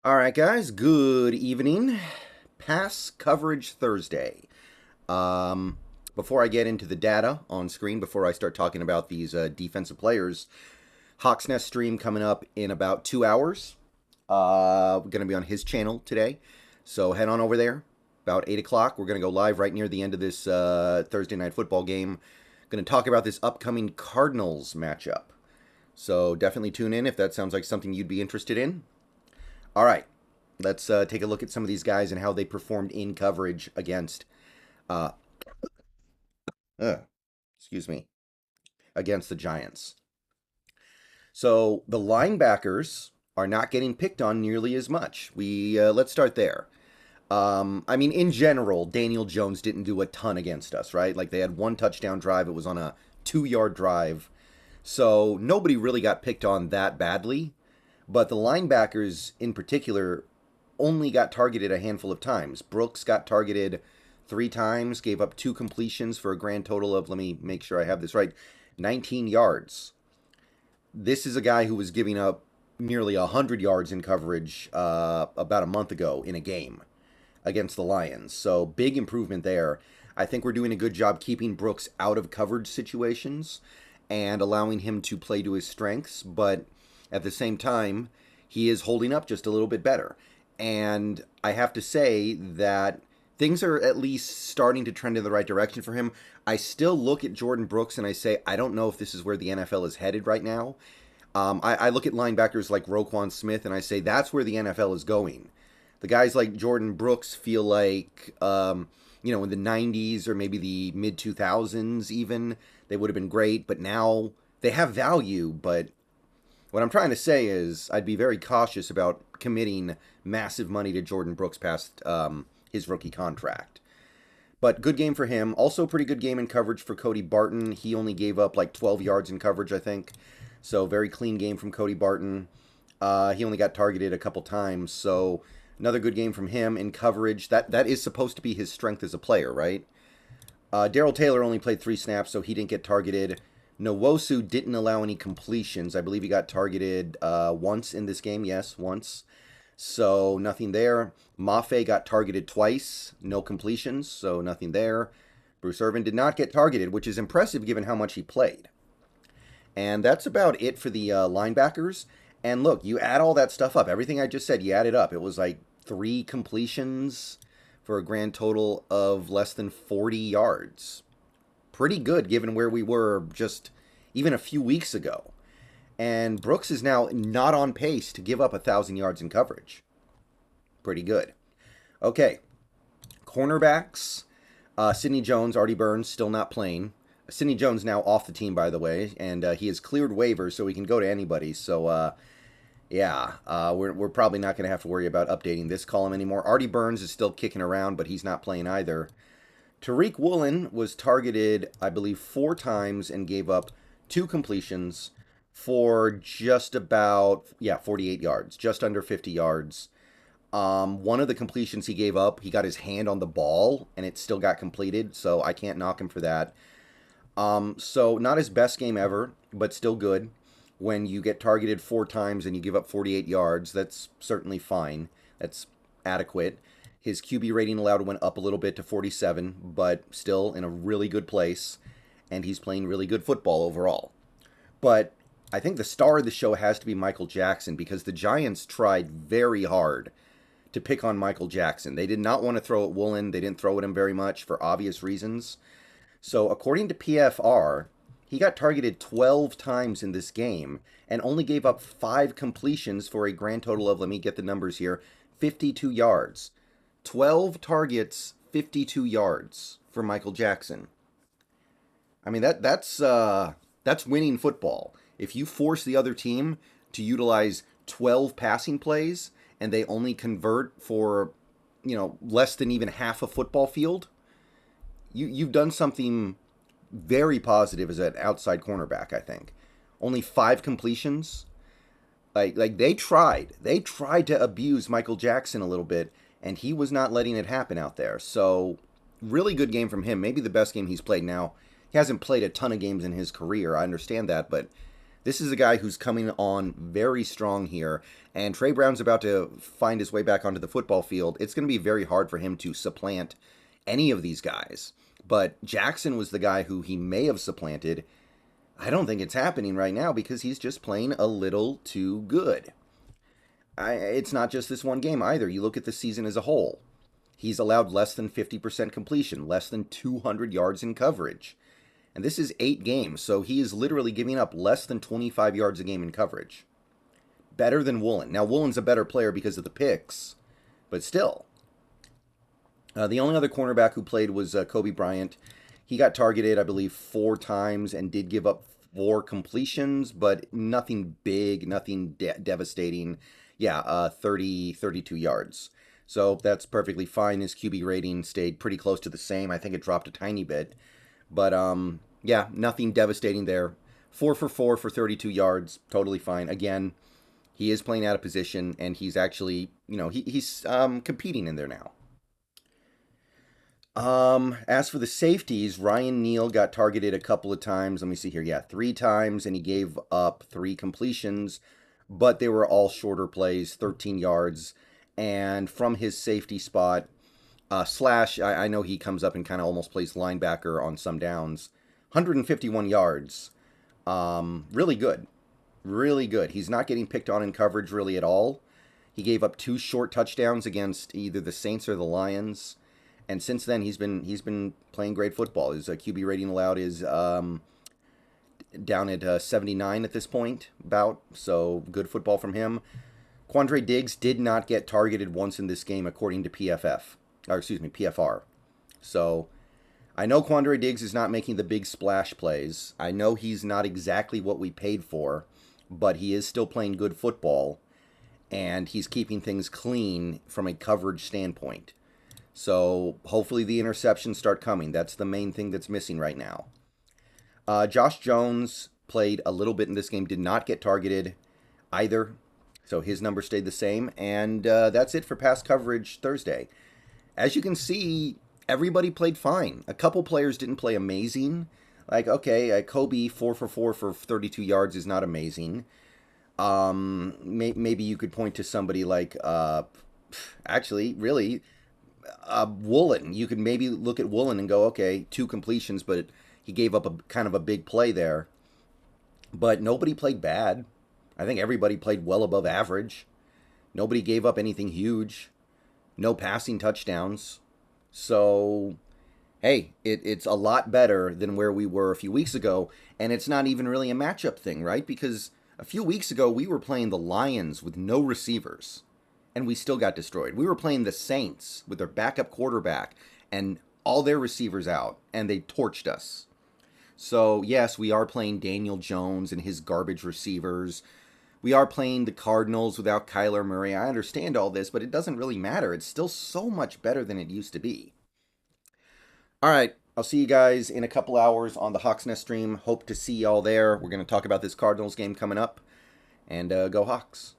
All right, guys. Good evening. Pass coverage Thursday. Um, Before I get into the data on screen, before I start talking about these defensive players, Hawks Nest stream coming up in about 2 hours. We're going to be on his channel today, so head on over there. About 8 o'clock, we're going to go live right near the end of this Thursday night football game. Going to talk about this upcoming Cardinals matchup. So definitely tune in if that sounds like something you'd be interested in. All right, let's take a look at some of these guys and how they performed in coverage against, uh, uh, excuse me, against the Giants. So the linebackers are not getting picked on nearly as much. Let's start there. I mean, in general, Daniel Jones didn't do a ton against us, right? Like they had one touchdown drive. It was on a 2-yard drive. So nobody really got picked on that badly. But the linebackers in particular only got targeted a handful of times. Brooks got targeted 3 times, gave up 2 completions for a grand total of, let me make sure I have this right, 19 yards. This is a guy who was giving up nearly 100 yards in coverage about a month ago in a game against the Lions. So big improvement there. I think we're doing a good job keeping Brooks out of coverage situations and allowing him to play to his strengths, but at the same time, he is holding up just a little bit better. And I have to say that things are at least starting to trend in the right direction for him. I still look at Jordan Brooks and I say, I don't know if this is where the NFL is headed right now. I look at linebackers like Roquan Smith and I say, that's where the NFL is going. The guys like Jordan Brooks feel like, in the 90s or maybe the mid-2000s even, they would have been great. But now they have value, but what I'm trying to say is I'd be very cautious about committing massive money to Jordan Brooks past his rookie contract. But good game for him. Also pretty good game in coverage for Cody Barton. He only gave up like 12 yards in coverage, I think. So very clean game from Cody Barton. He only got targeted a couple times. So another good game from him in coverage. That is supposed to be his strength as a player, right? Darrell Taylor only played 3 snaps, so he didn't get targeted. Nwosu didn't allow any completions. I believe he got targeted once in this game. Yes, once. So nothing there. Mafe got targeted twice. No completions, so nothing there. Bruce Irvin did not get targeted, which is impressive given how much he played. And that's about it for the linebackers. And look, you add all that stuff up. Everything I just said, you add it up. It was like 3 completions for a grand total of less than 40 yards. Pretty good given where we were just even a few weeks ago. And Brooks is now not on pace to give up 1,000 yards in coverage. Pretty good. Okay, cornerbacks. Sidney Jones, Artie Burns, still not playing. Sidney Jones now off the team, by the way, and he has cleared waivers, so he can go to anybody. So, we're probably not going to have to worry about updating this column anymore. Artie Burns is still kicking around, but he's not playing either. Tariq Woolen was targeted, I believe, 4 times and gave up 2 completions for just about, 48 yards, just under 50 yards. One of the completions he gave up, he got his hand on the ball and it still got completed, so I can't knock him for that. So not his best game ever, but still good. When you get targeted 4 times and you give up 48 yards, that's certainly fine. That's adequate. His QB rating allowed went up a little bit to 47, but still in a really good place, and he's playing really good football overall. But I think the star of the show has to be Michael Jackson, because the Giants tried very hard to pick on Michael Jackson. They did not want to throw at Woolen. They didn't throw at him very much for obvious reasons. So according to PFR, he got targeted 12 times in this game and only gave up 5 completions for a grand total of, let me get the numbers here, 52 yards. 12 targets, 52 yards for Michael Jackson. I mean, that's winning football. If you force the other team to utilize 12 passing plays and they only convert for, less than even half a football field, you've done something very positive as an outside cornerback, I think. Only 5 completions. Like they tried to abuse Michael Jackson a little bit, and he was not letting it happen out there. So, really good game from him. Maybe the best game he's played now. He hasn't played a ton of games in his career. I understand that, but This is a guy who's coming on very strong here, and Trey Brown's about to find his way back onto the football field. It's going to be very hard for him to supplant any of these guys. But Jackson was the guy who he may have supplanted. I don't think it's happening right now because he's just playing a little too good. It's not just this one game either. You look at the season as a whole. He's allowed less than 50% completion, less than 200 yards in coverage. And this is 8 games, so he is literally giving up less than 25 yards a game in coverage. Better than Woolen. Now, Woolen's a better player because of the picks, but still. The only other cornerback who played was Kobe Bryant. He got targeted, I believe, 4 times and did give up 4 completions, but nothing big, nothing devastating. Yeah, 32 yards. So that's perfectly fine. His QB rating stayed pretty close to the same. I think it dropped a tiny bit. But, yeah, nothing devastating there. 4 for 4 for 32 yards. Totally fine. Again, he is playing out of position, and he's actually, he's competing in there now. As for the safeties, Ryan Neal got targeted a couple of times. Let me see here. Yeah, 3 times, and he gave up 3 completions, but they were all shorter plays, 13 yards. And from his safety spot, Slash, I know he comes up and kind of almost plays linebacker on some downs. 151 yards. Really good. Really good. He's not getting picked on in coverage really at all. He gave up 2 short touchdowns against either the Saints or the Lions. And since then, he's been playing great football. His QB rating allowed is down at 79 at this point, about. So good football from him. Quandre Diggs did not get targeted once in this game, according to PFR. So I know Quandre Diggs is not making the big splash plays. I know he's not exactly what we paid for, but he is still playing good football, and he's keeping things clean from a coverage standpoint. So hopefully the interceptions start coming. That's the main thing that's missing right now. Josh Jones played a little bit in this game, did not get targeted either. So his number stayed the same. And that's it for pass coverage Thursday. As you can see, everybody played fine. A couple players didn't play amazing. Like, okay, Kobe 4 for 4 for 32 yards is not amazing. Maybe you could point to somebody like, actually, really... Woolen. You could maybe look at Woolen and go, okay, 2 completions, but he gave up a kind of a big play there. But nobody played bad. I think everybody played well above average. Nobody gave up anything huge. No passing touchdowns. So, hey, it's a lot better than where we were a few weeks ago. And it's not even really a matchup thing, right? Because a few weeks ago, we were playing the Lions with no receivers. And we still got destroyed. We were playing the Saints with their backup quarterback and all their receivers out, and they torched us. So, yes, we are playing Daniel Jones and his garbage receivers. We are playing the Cardinals without Kyler Murray. I understand all this, but it doesn't really matter. It's still so much better than it used to be. All right, I'll see you guys in a couple hours on the Hawks Nest stream. Hope to see y'all there. We're going to talk about this Cardinals game coming up, and go Hawks.